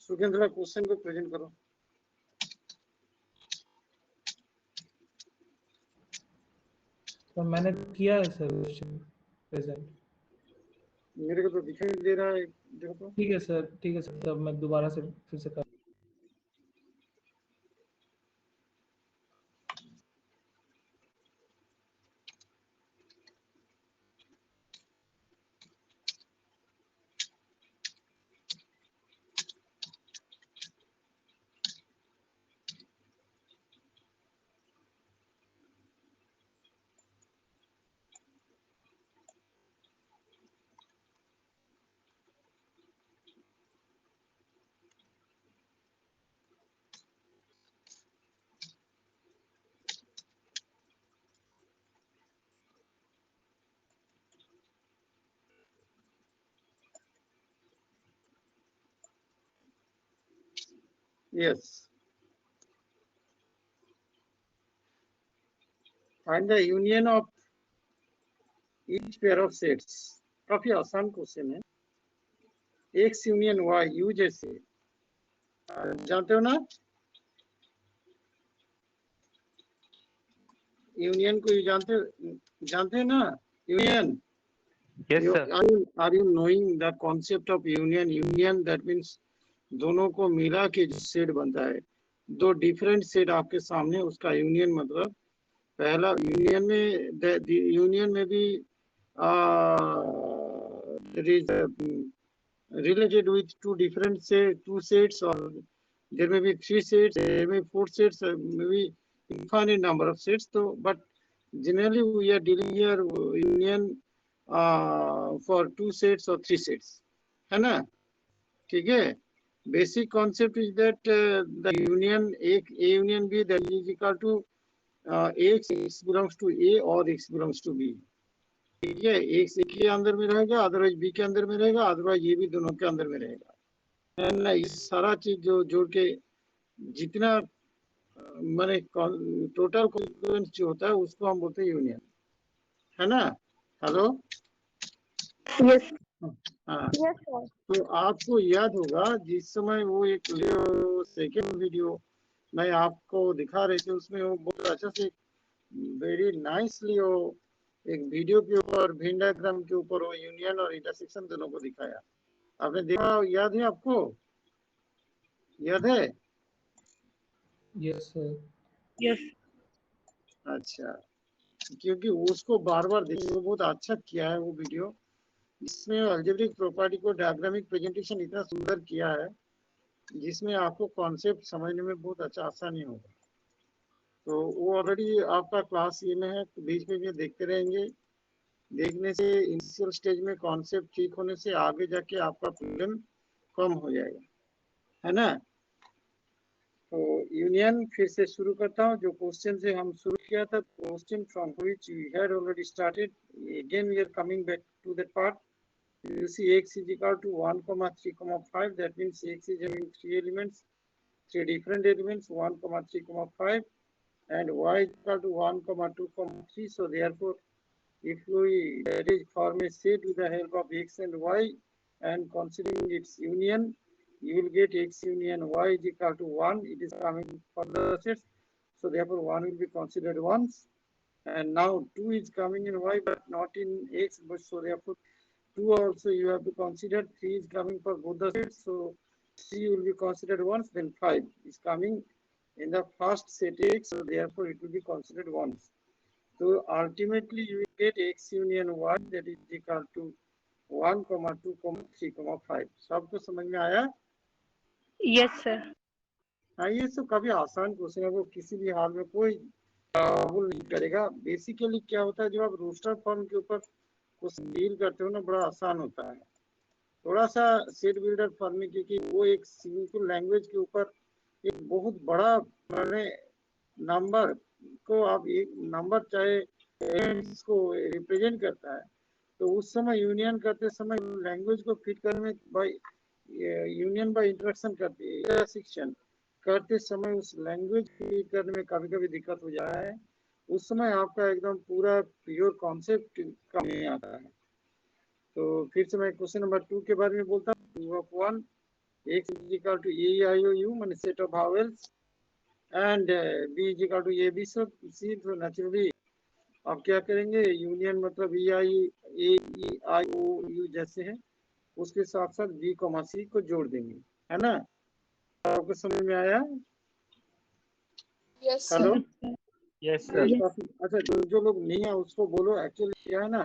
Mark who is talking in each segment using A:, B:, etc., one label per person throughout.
A: Sukhendra question को present करो।
B: तो मैंने किया है सर प्रेजेंट।
A: मेरे को तो दिखाई दे रहा है, देखो तो।
B: ठीक है सर, ठीक है सर, तब मैं दोबारा से फिर से कर।
A: Yes. Find the union of each pair of sets. काफी आसान क्वेश्चन है। X यूनियन Y U जैसे जानते हो ना, यूनियन को जानते हैं ना, union.
C: Yes, sir.
A: Are you knowing the concept of union? Union that means दोनों को मिला के जो सेट बनता है, दो डिफरेंट सेट आपके सामने, उसका यूनियन मतलब पहला यूनियन में भी related with two sets, or there may be 3 sets, there may be 4 sets, maybe infinite number of sets. So, but generally we are dealing here union for 2 sets or 3 sets, है ना? ठीक है? Basic concept is that the union A union B, that is equal to X belongs to A or X belongs to B. ठीक है, X A के अंदर में रहेगा, अदरवाइज B के अंदर में रहेगा, अदरवाइज ये भी दोनों के अंदर में रहेगा, है ना? इस सारा चीज जो जोड़ के जितना माने टोटल कॉन्स्टिट्यूएंट्स जो होता है उसको हम बोलते हैं यूनियन, है ना? हेलो,
D: यस
A: हाँ,
D: यस सर।
A: तो आपको याद होगा जिस समय वो एक सेकेंड वीडियो मैं आपको दिखा रहे थे, उसमें वो बहुत अच्छा से वेरी नाइसली वो एक वीडियो के ऊपर वेन डायग्राम के ऊपर वो यूनियन और इंटरसेक्शन दोनों को दिखाया। आपने देखा, याद है आपको? याद है?
B: Yes sir.
D: यस
A: अच्छा, क्योंकि उसको बार बार देखिए, वो बहुत अच्छा किया है वो वीडियो, जिसमें अलजेब्रिक प्रॉपर्टी को डायग्रामिक प्रेजेंटेशन इतना सुंदर किया है जिसमें आपको कॉन्सेप्ट समझने में बहुत अच्छा आसानी होगा। तो वो ऑलरेडी आपका क्लास ये में है, बीच में देखते रहेंगे। देखने से इनिशियल स्टेज में कॉन्सेप्ट ठीक होने से आगे जाके आपका प्रॉब्लम कम हो जाएगा, है ना? तो यूनियन फिर से शुरू करता हूँ, जो क्वेश्चन से हम शुरू किया था, question from which we had already started, again we are coming back to that part. You see x is equal to 1, 3, 5. That means x is having 3 elements, 3 different elements, 1, 3, 5, and y is equal to 1, 2, 3. So therefore if we that is form a set with the help of x and y and considering its union, you will get x union y is equal to 1. It is coming for the sets, so therefore 1 will be considered once. And now 2 is coming in y but not in x, but so therefore 2 also you have to consider. 3 is coming for both the sets, so 3 will be considered once. Then 5 is coming in the first set x, so therefore it will be considered once. So ultimately you will get x union y that is equal to 1, 2, 3, 5. सबको समझ में आया?
D: Yes, sir.
A: हाँ, ये सब काफी आसान question है, वो किसी भी हाल में कोई वो नहीं करेगा. बेसिकली क्या होता है, जब आप रोस्टर फॉर्म के ऊपर कुछ डील करते हो ना, बड़ा आसान होता है. थोड़ा सा सेट बिल्डर फॉर्म में, क्योंकि वो एक सिंपल लैंग्वेज के ऊपर एक बहुत बड़ा मैंने नंबर को आप एक नंबर चाहे को रिप्रेजेंट करता है, तो उस समय यूनियन करते समय लैंग्वेज को फिट करने में बाय यूनियन बाय इंटरेक्शन करते शिक्षण करते समय उस लैंग्वेज फिट करने में कभी कभी दिक्कत हो जाता है. उस समय आपका एकदम पूरा प्योर कॉन्सेप्ट काम नहीं आता है. तो फिर से मैं क्वेश्चन नंबर 2 के बारे में बोलता हूँ. 2 of 1 x is equal to a i o u माने set of vowels and b is equal to a b c. तो नेचुरली आप क्या करेंगे, यूनियन मतलब e i a e i o u जैसे है, उसके साथ साथ b, c को जोड़ देंगे, है ना? आपको समझ में आया?
C: Yes,
A: hello.
C: sir. Yes, sir.
A: अच्छा, जो लोग नहीं है उसको बोलो. एक्चुअली क्या है ना,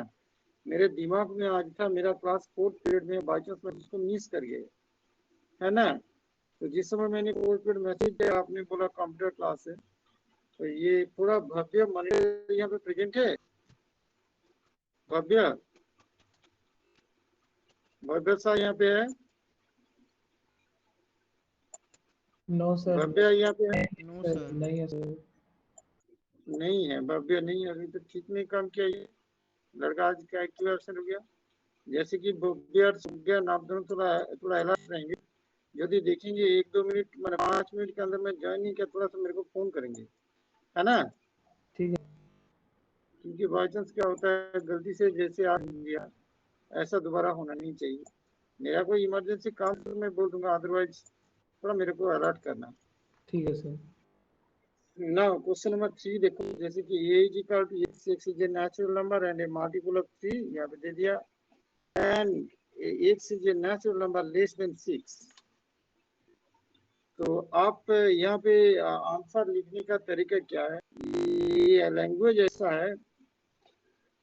A: मेरे दिमाग में आज था मेरा क्लास 4th पीरियड में, बाई चांस मैं उसको मिस कर गए, है ना? तो जिस समय मैंने 4th पीरियड मैसेज किया, आपने बोला कंप्यूटर क्लास है, तो ये पूरा भव्य मंडल यहाँ पे प्रेजेंट है. भव्य भव्य सा यहाँ पे है.
B: No sir.
A: भव्य यहाँ पे है?
E: No
B: sir
E: sir.
B: नहीं है सर.
A: नहीं है, भव्य नहीं है. अभी तो ठीक नहीं काम किया ये लड़का. आज का एक्टिव एब्सेंट हो गया. जैसे कि भव्य और सुव्य नाम दोनों थोड़ा थोड़ा अलर्ट रहेंगे. यदि देखेंगे 1-2 मिनट मतलब 5 मिनट के अंदर मैं ज्वाइन नहीं किया, थोड़ा सा मेरे को फोन करेंगे, है ना?
B: ठीक है.
A: क्योंकि बाई चांस क्या होता है, गलती से जैसे आ गया, ऐसा दोबारा होना नहीं चाहिए. मेरा कोई इमरजेंसी काम तो मैं बोल दूंगा, अदरवाइज थोड़ा मेरे को अलर्ट करना.
B: ठीक है सर.
A: नाउ क्वेश्चन नंबर 3 देखो. जैसे कि a is equal to x is a natural number and a multiple of 3 यहाँ पे दे दिया, and x is a natural number less than 6. तो आप यहाँ पे आंसर लिखने का तरीका क्या है? ये लैंग्वेज ऐसा है,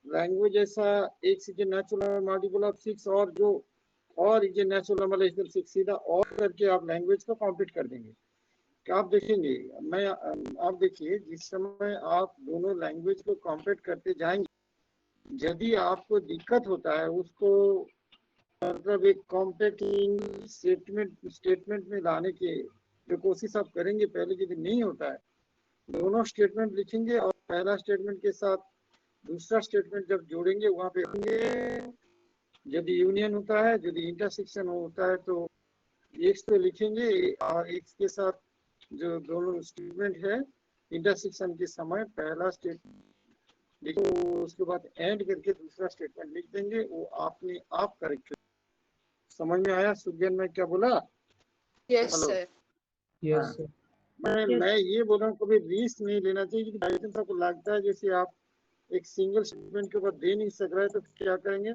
A: लैंग्वेज ऐसा x is a natural number multiple of 6 और जो और is a natural number less than 6, सीधा और करके आप लैंग्वेज को कंप्लीट कर देंगे. क्या आप देखेंगे, मैं आप देखिए, जिस समय आप दोनों लैंग्वेज को कंप्लीट करते जाएंगे, यदि आपको दिक्कत होता है उसको मतलब एक कॉम्पैक्ट स्टेटमेंट में लाने की जो कोशिश आप करेंगे, पहले यदि नहीं होता है, दोनों स्टेटमेंट लिखेंगे और पहला स्टेटमेंट के साथ दूसरा स्टेटमेंट जब जोड़ेंगे वहां पे यदि यूनियन होता है, यदि इंटरसेक्शन होता है तो एक्स पे लिखेंगे और एक्स के साथ जो दोनों स्टेटमेंट है इंटरसेक्शन के समय पहला स्टेटमेंट लिखो, उसके बाद एंड करके दूसरा स्टेटमेंट लिख देंगे. वो आपने आप करेक्ट. समझ में आया सुज्ञान मैं क्या बोला?
C: Yes,
A: hello.
C: sir.
B: यस
A: हाँ,
B: सर.
A: मैं ये बोल रहा हूँ, कभी रिस्क नहीं लेना चाहिए. क्योंकि बाई चांस आपको लगता है जैसे आप एक सिंगल स्टेटमेंट के ऊपर दे नहीं सक रहे, तो क्या करेंगे,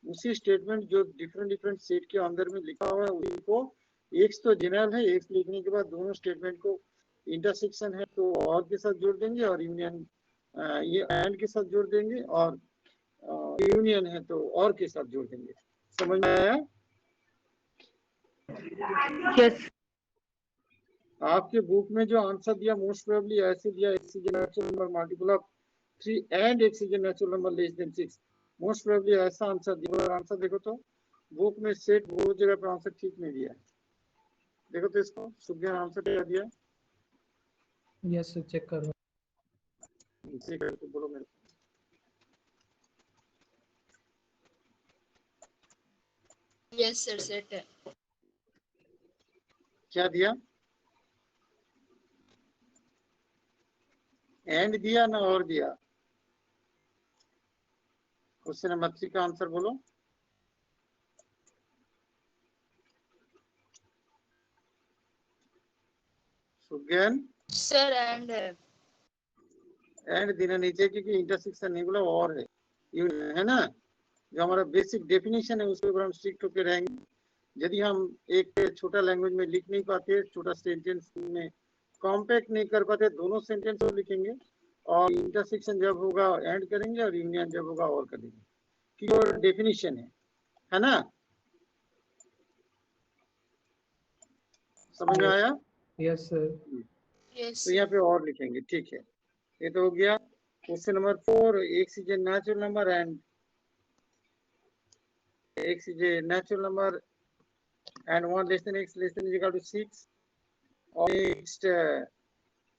A: उसी स्टेटमेंट जो डिफरेंट सेट के अंदर में लिखा हुआ है उसी को, एक्स तो जनरल है, एक्स लिखने के बाद दोनों स्टेटमेंट को इंटरसेक्शन है तो और के साथ जोड़ देंगे और यूनियन ये एंड के साथ जोड़ देंगे और यूनियन है तो और के साथ जोड़ देंगे. समझ में आया?
D: Yes.
A: आपके बुक में जो आंसर दिया मोस्ट प्रोबेबली ऐसे दिया, x is a natural number multiple of 3 and x is a natural number less than 6. Most probably ऐसा आंसर दिया. और आंसर देखो तो बुक में सेट वो जगह पे आंसर ठीक नहीं दिया है. देखो तो इसको सुज्ञान आंसर क्या दिया है?
B: यस सर, चेक कर रहा
A: ठीक है, तो बोलो मेरे को.
C: Yes, sir. Set.
A: क्या दिया? एंड दिया ना और दिया? क्वेश्चन नंबर 3 का आंसर बोलो। सुगेन
C: सर एंड है।
A: एंड देना नीचे क्योंकि इंटरसेक्शन नहीं बोला और है ना। जो हमारा बेसिक डेफिनेशन है उसके ऊपर हम स्ट्रिक्ट होकर रहेंगे। यदि हम एक छोटा लैंग्वेज में लिख नहीं पाते, छोटा सेंटेंस में कॉम्पैक्ट नहीं कर पाते, दोनों सेंटेंस को लिखेंगे और इंटरसेक्शन जब होगा एंड करेंगे और यूनियन जब होगा और करेंगे, कि वो डेफिनेशन है ना। समझ में आया?
B: Yes sir.
C: यस
A: तो यहाँ पे और लिखेंगे, ठीक है। ये तो हो गया। Question number 4, x is a natural number and x is a natural number and 1 less than x less than is equal to 6. Or next,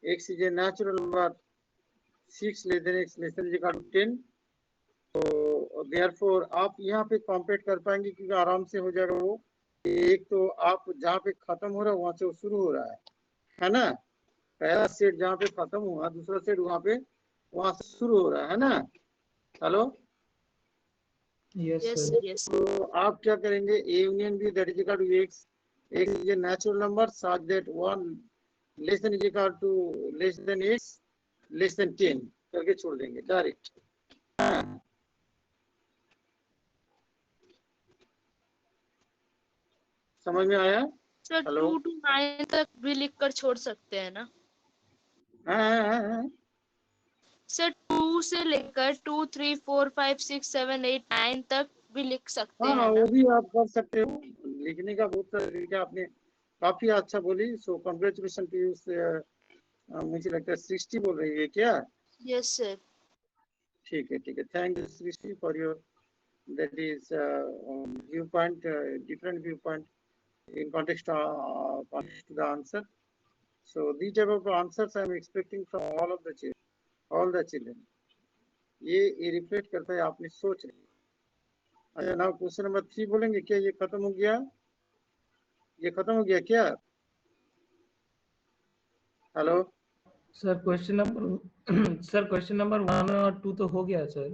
A: x is a natural number, 6 less than x less than is equal to 10. तो therefore आप यहाँ पे compete कर पाएंगे क्योंकि आराम से हो जाएगा वो। एक तो आप जहाँ पे खत्म हो रहा है वहां से शुरू हो रहा है ना। पहला सेट जहाँ पे खत्म हुआ, दूसरा सेट वहां से शुरू हो रहा है ना। Hello,
B: yes
C: yes
B: sir.
C: Sir yes.
A: तो आप क्या करेंगे, A union B that is equal to X, X is a natural number such that 1 less than is equal to less than X less than 10 करके छोड़ देंगे direct. समझ में आया?
C: सर
A: हेलो,
C: 2 to 9 तक भी लिख कर छोड़ सकते हैं ना?
A: हाँ,
C: सर 2 से लेकर 2, 3, 4, 5, 6, 7, 8, 9 तक भी लिख सकते हैं
A: वो
C: ना?
A: भी आप कर सकते हो। लिखने का बहुत तरीका, आपने काफी अच्छा बोली। So congratulation to you. मुझे लगता है 60 बोल रही है क्या?
C: Yes sir.
A: ठीक है, thank you Srishti for your that is viewpoint, different viewpoint in context to the answer. So these type of answers I am expecting from all the children. ये रिफ्लेक्ट करता है आपने सोच रही। अच्छा, नाउ क्वेश्चन नंबर 3 बोलेंगे क्या? ये खत्म हो गया? ये खत्म हो गया क्या? Hello
B: sir question number sir question number 1 और 2 तो हो गया सर।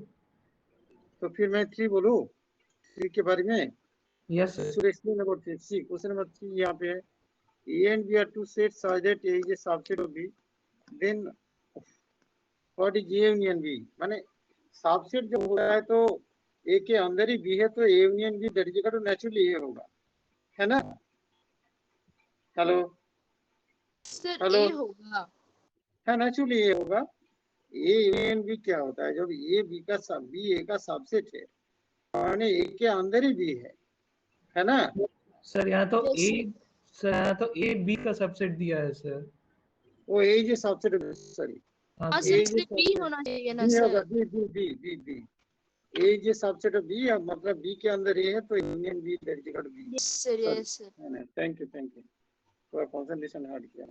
A: तो फिर मैं 3 बोलूं, 3 के बारे में।
B: Yes sir.
A: should explain about 3. See, question number 3 यहाँ पे है, A and B are two sets such that A is a subset of B. Then what is A union B? माने सबसेट जब होता है तो A के अंदर ही B है, तो A union B that is equal to naturally A होगा, है ना। हेलो
C: सर
A: हेलो,
C: ए होगा।
A: है नेचुरली A होगा। A union B क्या होता है? जब A B का सब B A का सबसेट है, माने A के अंदर ही B है ना।
B: सर यहाँ तो
C: Yes,
B: ए सर यहाँ तो ए बी का सबसेट दिया है सर।
A: वो A जो सबसेट, सॉरी
B: हाँ
C: हाँ
B: सर।
C: सर इसलिए बी होना चाहिए ना
A: B होगा,
C: सर।
A: B A जो सबसेट ऑफ B है, मतलब B के अंदर A है तो union B that is equal to B।
C: Yes sir yes sir.
A: Thank you थोड़ा कंसंट्रेशन हार्ड किया।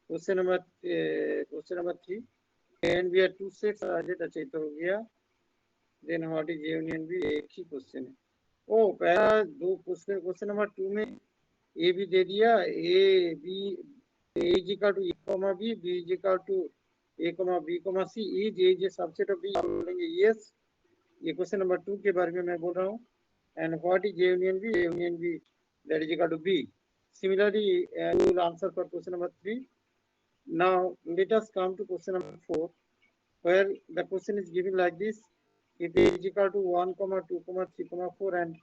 A: Question number 3, and B are two sets आजेट। अच्छा तो हो गया। Then what is union B? एक ही क्वेश्चन है। ओ पहला दो क्वेश्चन नंबर 2 में ए भी दे दिया, A B A is equal to A comma B, B is equal to A comma B comma C, is A J subset of B. बोलेंगे यस। ये क्वेश्चन नंबर 2 के बारे में मैं बोल रहा हूँ। And what is union B? Union B that is equal to B. Similarly, you will answer for question number 3. Now, let us come to question number 4, where the question is given like this. If A is equal to 1, 2, 3, 4, and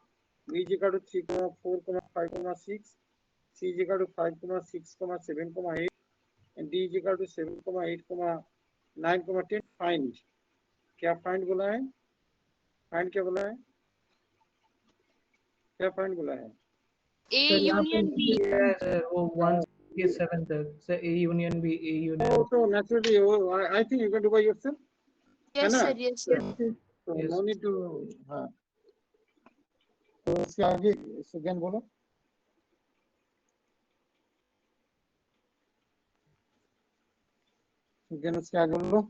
A: B is equal to 3, 4, 5, 6, C is equal to 5, 6, 7, 8, and D is equal to 7, 8, 9, 10, find. क्या find बोला है? Find क्या बोला है? क्या find बोला है?
C: ए
B: sir यहाँ पे
C: यूनियन बी।
B: दिया है सर वो 1 से 7 तक sir A union B A union.
A: तो naturally, I think you can do by yourself, है
C: यस
A: ना?
C: Sir yes sir.
A: तो
B: Yes.
A: no need to, हाँ। तो उसके आगे सुगन बोलो। सुगन उसके आगे बोलो।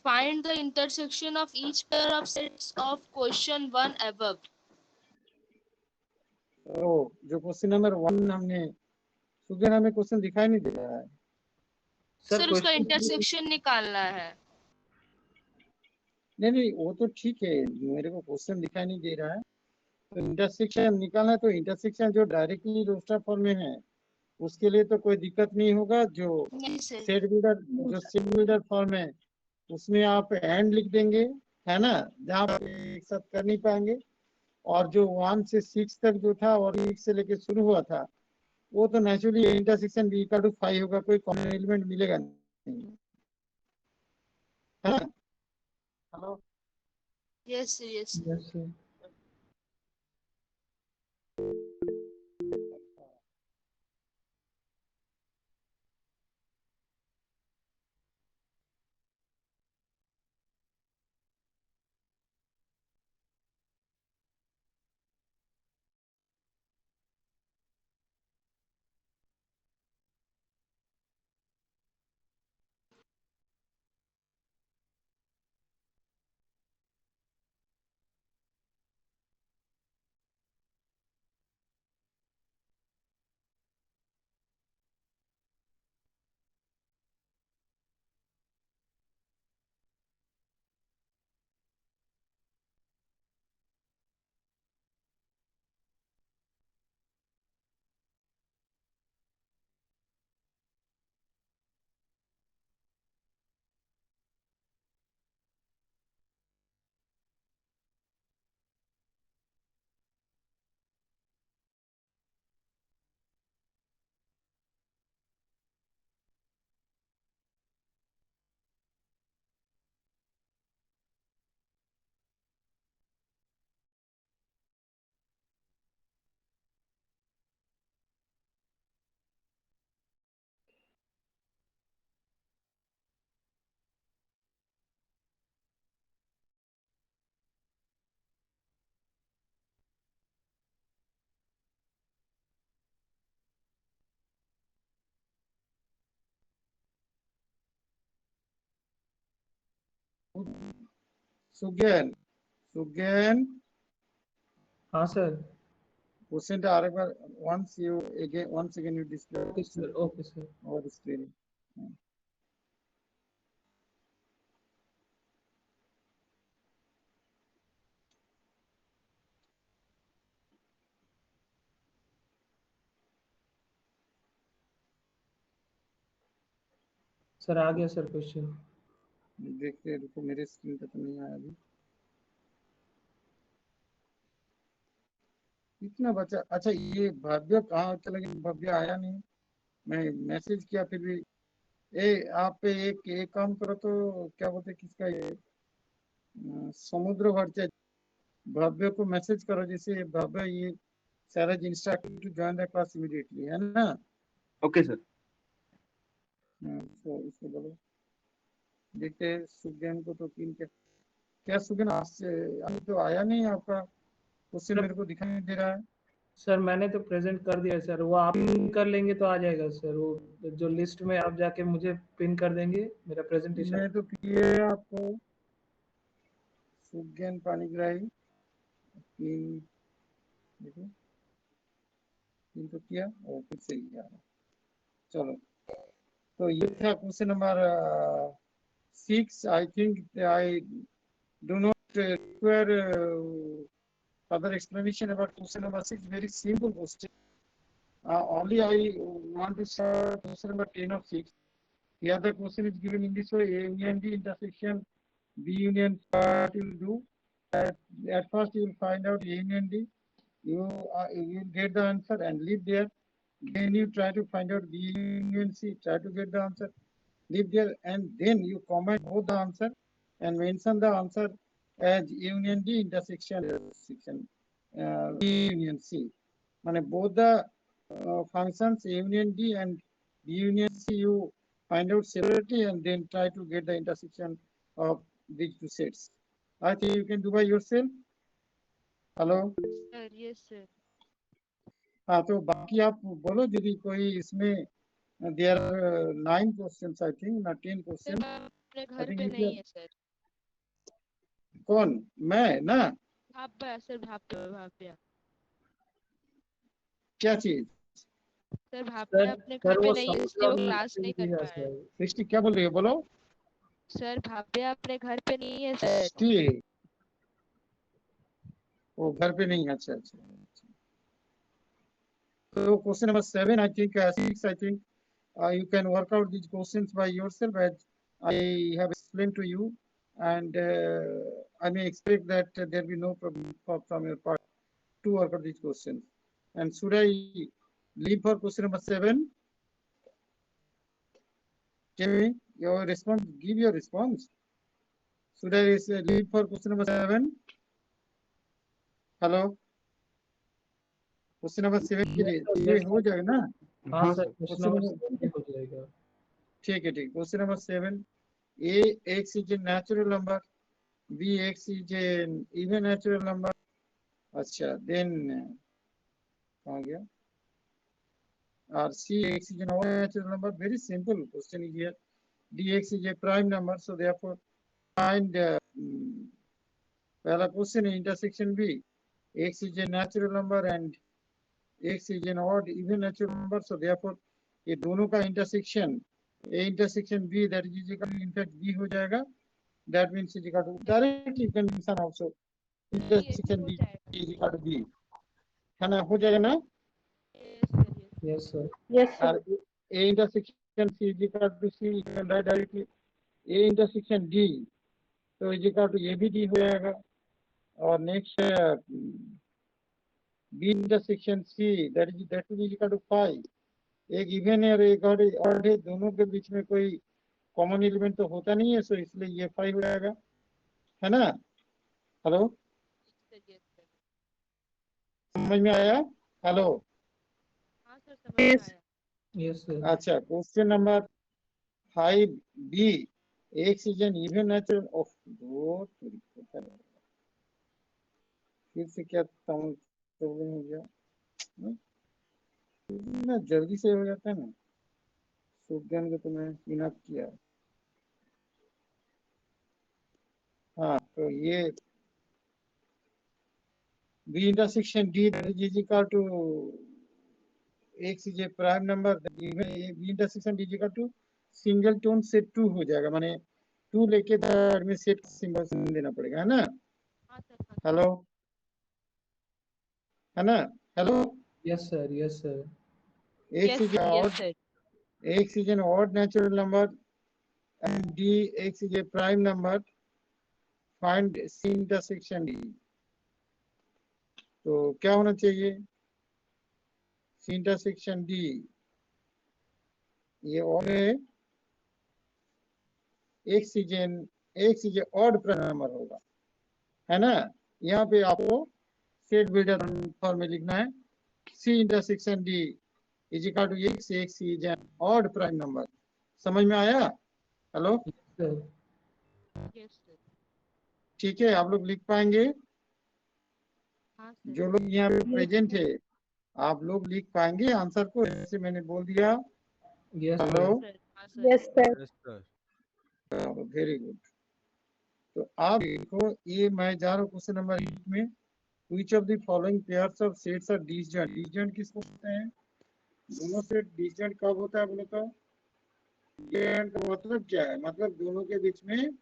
C: Find the intersection of each pair of sets of question 1 above.
A: तो जो क्वेश्चन नंबर 1 हमने, सुगन हमें क्वेश्चन दिखाई नहीं दे रहा है।
C: सर उसका इंटरसेक्शन निकालना है।
A: नहीं नहीं, वो तो ठीक है, मेरे को क्वेश्चन दिखाई नहीं दे रहा है। तो इंटरसेक्शन निकालना है, तो इंटरसेक्शन जो डायरेक्टली रोस्टर फॉर्म में है उसके लिए तो कोई दिक्कत नहीं होगा। जो
C: नहीं सर।
A: सेट बिल्डर, जो सेट बिल्डर फॉर्म है उसमें आप एंड लिख देंगे, है ना, जहाँ पे एक साथ कर नहीं पाएंगे। और जो 1 से 6 तक जो था और 6 से लेके शुरू हुआ था, वो तो naturally intersection B equal to 5 होगा, कोई कॉमन एलिमेंट मिलेगा नहीं, है ना। Hello.
C: Yes sir, yes.
B: Yes sir.
A: Sugyan, Sugyan,
B: हाँ सर।
A: কোশ্চেনটা আরেকবার, once again you display
B: okay sir, okay sir.
A: over the screen.
B: Sir आ गया सर क्वेश्चन।
A: देखते रुको, मेरे स्क्रीन पे तो नहीं आया अभी। इतना बचा, अच्छा ये भव्य कहाँ चला गया, भव्य आया नहीं, मैं मैसेज किया फिर भी। आप एक काम करो तो, क्या बोलते किसका ये, समुद्र भट्टाचार्य, भव्य को मैसेज करो, जैसे भव्य ये सारा instruct to join the class immediately, है ना।
E: Okay sir.
A: इसको बोलो। देखते हैं सुगेन को तो तीन क्या सुगेन आज से अभी तो आया नहीं आपका क्वेश्चन, मेरे को दिखाई नहीं दे रहा है।
B: सर मैंने तो प्रेजेंट कर दिया सर, वो आप पिन कर लेंगे तो आ जाएगा सर। वो जो लिस्ट में आप जाके मुझे पिन कर देंगे मेरा प्रेजेंटेशन।
A: मैं तो किए आपको सुगेन पानीग्राही पिन, देखो पिन तो किया और फिर से किया। चलो, तो ये था question number 6। I think I do not require further explanation about question number 6. Very simple question. Only I want to start question number 10 of 6. Here the question is given in this way: A union D intersection B union. What you will do? At first you will find out A union D. You will get the answer and leave there. Then you try to find out B union C. Try to get the answer, leave there, and then you comment both the answer and mention the answer as union D intersection B union C. মানে both the functions union D and B union C you find out separately and then try to get the intersection of these two sets. I think you can do by yourself. Hello.
C: Sir, yes sir.
A: हाँ, तो बाकी आप बोलो यदि कोई इसमें there are 9 questions I think, not 10
C: sir
A: questions.
C: मैं अपने
A: I
C: घर
A: think
C: पे
A: if you
C: नहीं
A: are,
C: है सर।
A: कौन, मैं ना,
C: भाप्या सर, भाप्या भाप्या।
A: क्या चीज,
C: सर
B: सर
C: भाप्या अपने घर
B: सर
C: पे
B: वो
C: नहीं है,
B: समुद्र
C: इसलिए वो
B: में
C: क्लास नहीं कर
B: दिया
C: पा रहे हैं।
B: सर।
A: सृष्टि क्या बोल रही है, बोलो।
C: सर भाभे अपने घर पे नहीं है सर।
A: ठीक, वो घर पे नहीं है। अच्छा अच्छा। So question number 7, I think 6, I think you can work out these questions by yourself as I have explained to you, and I may expect that there will be no problem from your part to work out these questions. And should I leave for question number 7? Tell me your response. Give your response. Should I leave for question number 7? Hello. Question number 7 के लिए ये हो जाएगा ना?
B: हाँ sir, question
A: question
B: number
A: number
B: 7 हो जाएगा।
A: ठीक है, ठीक। Question number 7, a x is a natural number, b x is an even natural number. अच्छा, then कहाँ गया? और c x is an odd natural number. Very simple question is here. d x is a prime number, so therefore find पहला question है intersection b. x is a natural number and x is an odd even natural number, so therefore ये दोनों का intersection a intersection b, that is equal to, in fact b हो जाएगा. That means is equal to, directly you can mention also intersection b is equal to b, है ना? हो जाएगा ना?
B: Yes sir.
D: Yes, sir.
A: और a intersection c is equal to c, you can write directly a intersection d, तो is equal to a b d हो जाएगा. और next b intersection c, that is equal to 5. एक even है और एक odd है, दोनों के बीच में कोई कॉमन एलिमेंट तो होता नहीं है, सो इसलिए ये 5 हो जाएगा, है ना? हेलो, समझ में आया? हेलो,
C: हाँ सर समझ में
D: Yes.
C: आया।
B: Yes sir.
A: अच्छा। Question number 5 B, X is an even natural of दो, फिर से क्या प्रॉब्लम हो गया? इतना जल्दी से हो जाता है ना, सूर्यन को तो मैं पिनअप किया। हाँ, तो ये b intersection d, that is equal to x is a prime number, b intersection d is equal to single tone set 2 हो जाएगा, माने 2 लेके थर्ड में सेट सिंबल देना पड़ेगा, है ना?
C: हाँ सर।
A: हेलो, है ना? Hello,
B: yes sir. Yes sir.
A: x is an odd, x is an odd natural number and d x is a prime number. Find c intersection d. तो क्या होना चाहिए? c intersection d, ये और है, x is a odd prime number होगा, है ना? यहाँ पे आपको सेट बिल्डर फॉर्म में लिखना है, c intersection d is equal to x is an odd prime number. समझ में आया? Hello,
B: sir.
C: Yes sir.
A: ठीक है, आप लोग लिख पाएंगे?
C: हाँ सर।
A: जो लोग यहाँ पे प्रेजेंट है, आप लोग लिख पाएंगे आंसर को, जैसे मैंने बोल दिया?
B: Yes
A: hello,
B: sir.
C: हाँ sir.
D: Yes, sir.
A: Very good. तो आप देखो, ये मैं जा रहा हूँ क्वेश्चन नंबर 8 में। Which of the following pairs of sets are disjoint? Disjoint किसको बोलते हैं? दोनों सेट डिसजॉइंट कब होता है बोले तो? डिसजॉइंट का मतलब क्या है? मतलब दोनों के बीच में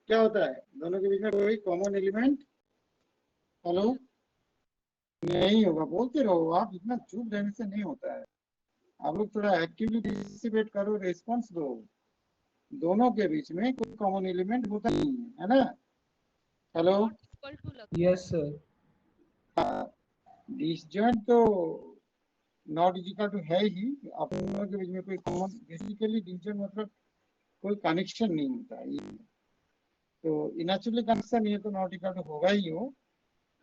A: क्या होता है? दोनों के बीच में कोई कॉमन एलिमेंट, हेलो, नहीं होगा। बोलते रहो, आप इतना चुप रहने से नहीं होता है। आप लोग थोड़ा एक्टिवली पार्टिसिपेट करो, रेस्पॉन्स दो। दोनों के बीच में कोई कॉमन एलिमेंट होता नहीं है ना? Hello,
B: yes sir.
A: डिसजॉइंट तो नॉट इक्वल टू है ही, आप दोनों के बीच में कोई कॉमन, बेसिकली डिसजॉइंट मतलब कोई कनेक्शन नहीं होता है, तो इनएचुरली कनेक्शन नहीं है तो नॉट इक्वल टू होगा ही हो।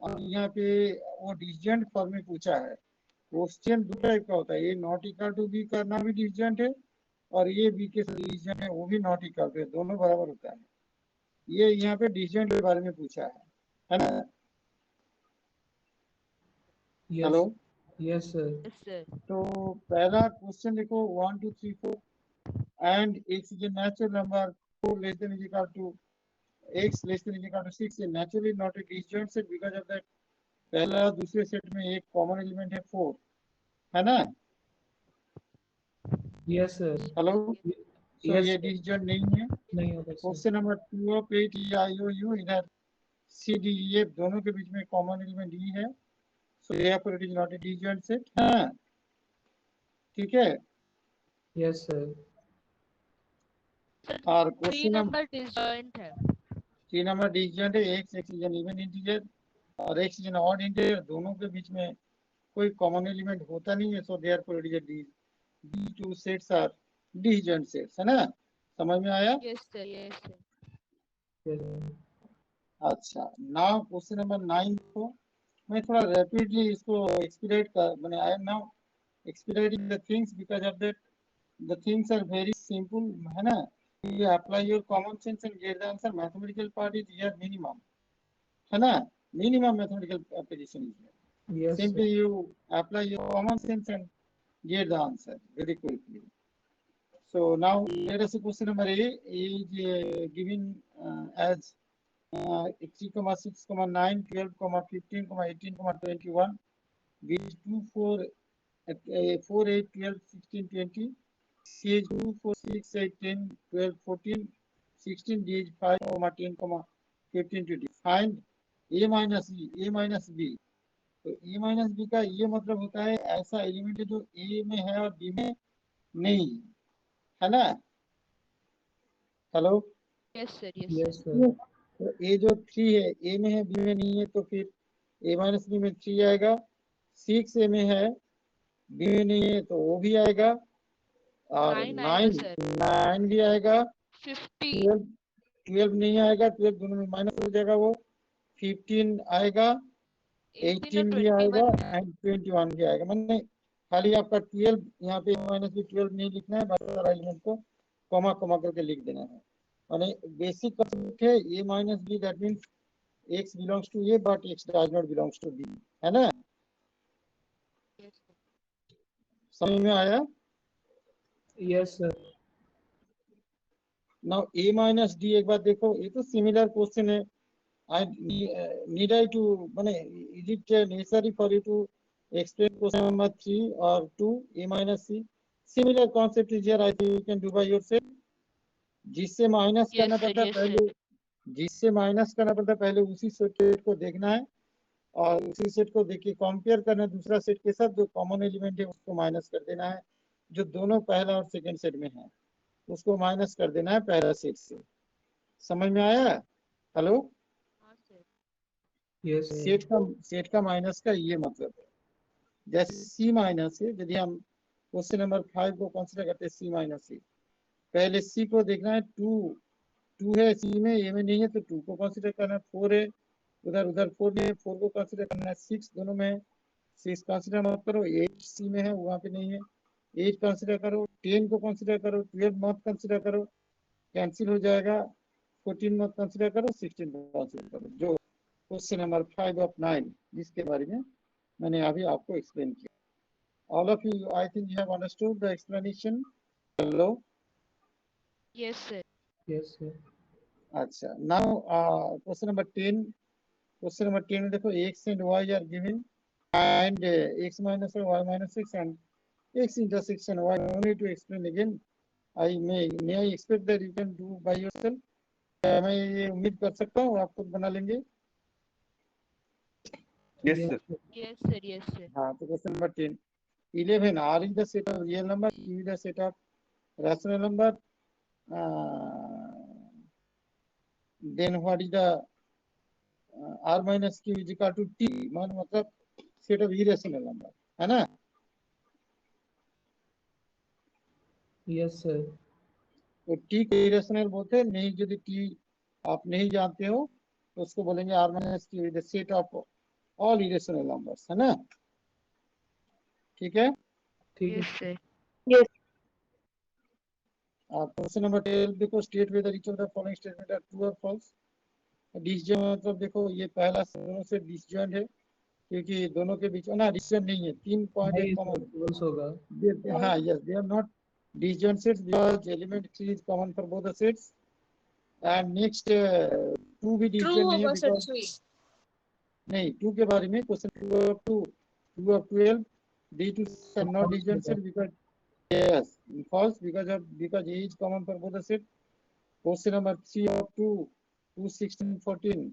A: और यहाँ पे वो डिसजॉइंट फॉर्म में पूछा है। क्वेश्चन दो टाइप का होता है, ये नॉट इक्वल टू बी करना भी डिसजॉइंट है, और ये बी के डिसजॉइंट है वो भी नॉट इक्वल टू है, दोनों बराबर होता है। ये यहाँ पे डिसजॉइंट के बारे में पूछा है ना? Hello,
B: yes sir.
A: तो पहला क्वेश्चन देखो, 1 2 3 4 and x is a natural number, 4 less than is equal to x less than is equal to 6 is naturally not a disjoint set because of that पहला दूसरे सेट में एक common element है 4, है ना?
B: Yes sir.
A: हेलो, सो
B: Yes,
A: ये
B: sir.
A: Decision नहीं है।
B: नहीं होगा sir.
A: Question number 2 of 8 IOU इधर CDEF दोनों के बीच में कॉमन एलिमेंट ई है, सो therefore it is not a disjoint set। हाँ ठीक है।
B: Yes sir.
A: और
C: 3
A: क्वेश्चन
C: नंबर डिसजॉइंट है।
A: 3 नंबर डिसीजन है, x is an even integer और x is an odd integer, दोनों के बीच में कोई कॉमन एलिमेंट होता नहीं है, so therefore it is D. The two sets are decision sets, है ना, समझ में आया?
C: Yes sir, yes sir.
B: Yes, sir.
A: अच्छा, नाउ क्वेश्चन नंबर 9 को मैं थोड़ा रैपिडली इसको एक्सपीडिएट कर, मैंने I am now expediting the things because of that the things are very simple, है ना। You apply your common sense and get the answer. Mathematical part is here minimum, है ना, minimum mathematical application is here.
B: Yes sir.
A: Simply you apply your common sense and get the answer very quickly. So now let us see question number A is given as 3,6,9, 12, 15, 18, 21 with 2, 4, 4, 8, 12, 16, 20. C is 2, 4, 6, 8, 10, 12, 14, 16. D is 5, 10, 15, 20. Find A minus B, A minus B. तो A minus B का ये मतलब होता है ऐसा element जो A में है और B में नहीं, है ना। Hello,
C: yes sir,
B: Yes
C: yes sir.
B: sir.
A: तो A जो 3 है A में है B में नहीं है, तो फिर A माइनस B में 3 आएगा। 6 A में है B में नहीं है तो वो भी आएगा, और
C: 9 आएगा सर।
A: 9 भी आएगा।
C: 50
A: 12 नहीं आएगा, 12 दोनों में माइनस हो जाएगा, वो 15 आएगा, 18 भी आएगा
C: 21
A: एंड 21 भी आएगा। मैंने खाली आपका 12 यहाँ पे माइनस भी 12 नहीं लिखना है, बाकी सारा एलिमेंट को कॉमा कॉमा करके लिख देना है। माने बेसिक कंसेप्ट है A minus B, that means x belongs to A but x does not belongs to B, है ना, समझ में आया?
B: Yes sir.
A: Now a minus D एक बार देखो, ये तो सिमिलर क्वेश्चन है। I need I to माने is it necessary for you to explain question number 3 or 2 a minus c? Similar concept is here, I think you can do by yourself. जिससे minus करना
C: yes sir,
A: पड़ता है
C: yes
A: पहले,
C: sir.
A: जिससे minus करना पड़ता है पहले उसी सेट को देखना है, और उसी सेट को देख के कंपेयर करना है दूसरा सेट के साथ, जो कॉमन एलिमेंट है उसको माइनस कर देना है, जो दोनों पहला और सेकंड सेट में है उसको माइनस कर देना है पहला सेट से। समझ में आया? हेलो,
C: हाँ सर।
B: Yes sir.
A: सेट का माइनस का ये मतलब है। जैसे सी माइनस है, यदि हम क्वेश्चन नंबर 5 को कंसीडर करते हैं सी माइनस सी, पहले सी को देखना है, 2 है सी में, ए में नहीं है तो 2 को कंसीडर करना है। 4 है उधर, उधर 4 नहीं है, 4 को कंसीडर करना है। 6 दोनों में, 6 कंसीडर मत करो। 8 सी में है वहां पे नहीं है, 8 कंसीडर करो। 10 को कंसीडर करो, 12 मत कंसीडर करो, कैंसिल हो जाएगा। 14 मत कंसीडर करो, 16 को कंसीडर करो, जो क्वेश्चन नंबर 5 ऑफ 9 जिसके बारे में मैंने अभी आपको एक्सप्लेन किया। All of you, I think you have understood the explanation. Hello.
C: Yes sir.
B: Yes sir.
A: अच्छा, now question number 10. Question number 10 में देखो x and y are given and x minus or y minus 6 and x intersection y. No need to explain again. May I expect that you can do by yourself? मैं ये उम्मीद कर सकता हूँ आप खुद बना लेंगे?
E: Yes,
B: Yes
E: sir.
B: sir.
C: Yes sir, yes sir.
A: हाँ, तो question number 10. 11 r is the set of real number, q is the set of rational number. Then what is the r minus q is equal to t, मतलब set of irrational number, है ना?
B: Yes sir.
A: तो t को irrational बोलते हैं, नहीं यदि t आप नहीं जानते हो तो उसको बोलेंगे r minus q is the set of all irrational numbers, है ना? ठीक है?
B: ठीक है.
C: Yes sir.
D: Yes.
A: Question number 12 देखो, state whether each of the following statement are true और फॉल्स। डिसजॉइंट मतलब देखो ये पहला दोनों से डिसजॉइंट है, क्योंकि दोनों के बीच ना डिसजॉइंट नहीं है, 3 पॉइंट है
B: नहीं
A: कॉमन।
B: sir. False होगा.
A: हाँ, yes, they are not disjoint sets because element 3 is common for both the sets. And next 2 भी disjoint नहीं है because नहीं, 2 के बारे में question 2 of 12 D2 are not disjoint set because Yes, false because A is common for both the set. Question number 3 of 2, 2, 16, 14.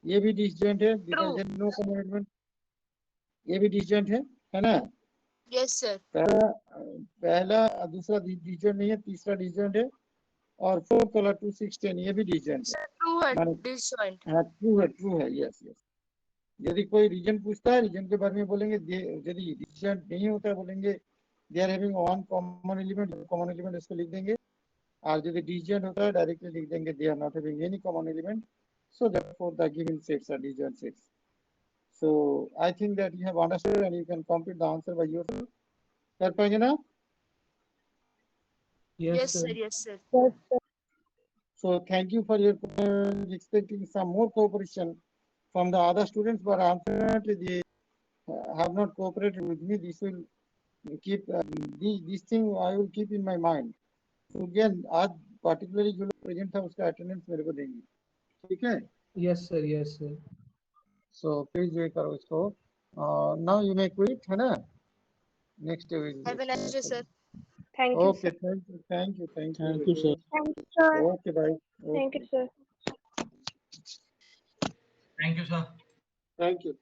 A: ये भी disjoint है because
C: True.
A: there is no common element. ये भी disjoint है ना?
C: Yes, sir.
A: पहला दूसरा disjoint नहीं है, तीसरा disjoint है और फोर्थ वाला 2, 16 ये भी disjoint है.
C: Sir, true है,
A: माने
C: disjoint.
A: हाँ true है, yes. यदि कोई रीजन पूछता है, रीजन के बारे में बोलेंगे, यदि डिसीजन नहीं होता है बोलेंगे they are having one common element इसको लिख देंगे, और यदि डिसीजन होता है डायरेक्टली लिख देंगे they are not having any common element, so therefore the given sets are decision sets. So I think that you have understood and you can complete the answer by yourself. कर पाएंगे ना?
C: Yes, sir. Yes, sir.
A: So thank you for your expecting some more cooperation from the other students, but unfortunately they have not cooperated with me. This will keep this thing I will keep in my mind. So again, आज particularly जो लोग present था उसका attendance मेरे को देंगे, ठीक है?
B: Yes, sir. Yes, sir.
A: So please ये करो इसको. Now you may quit, है ना? Next we will.
C: Have a nice day, sir.
D: Thank you,
A: Okay,
D: sir.
A: thank you.
E: Thank you, sir.
D: Thank you, sir.
A: Okay, bye.
D: Thank you, sir.
E: Thank you, sir.
A: Thank you.